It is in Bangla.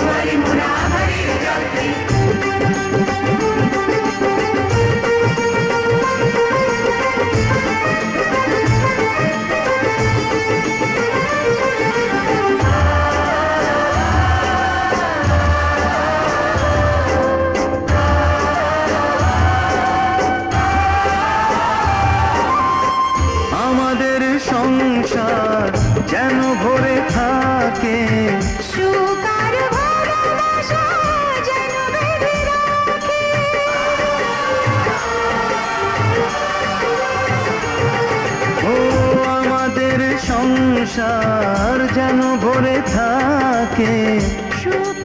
জোয়ারে মোরা আহারের জল আমাদের সংসার যেন ভরে থাকে সুখ আর ভালোবাসা যেন বেঁধে রাখে। ও আমাদের সংসার যেন ভরে থাকে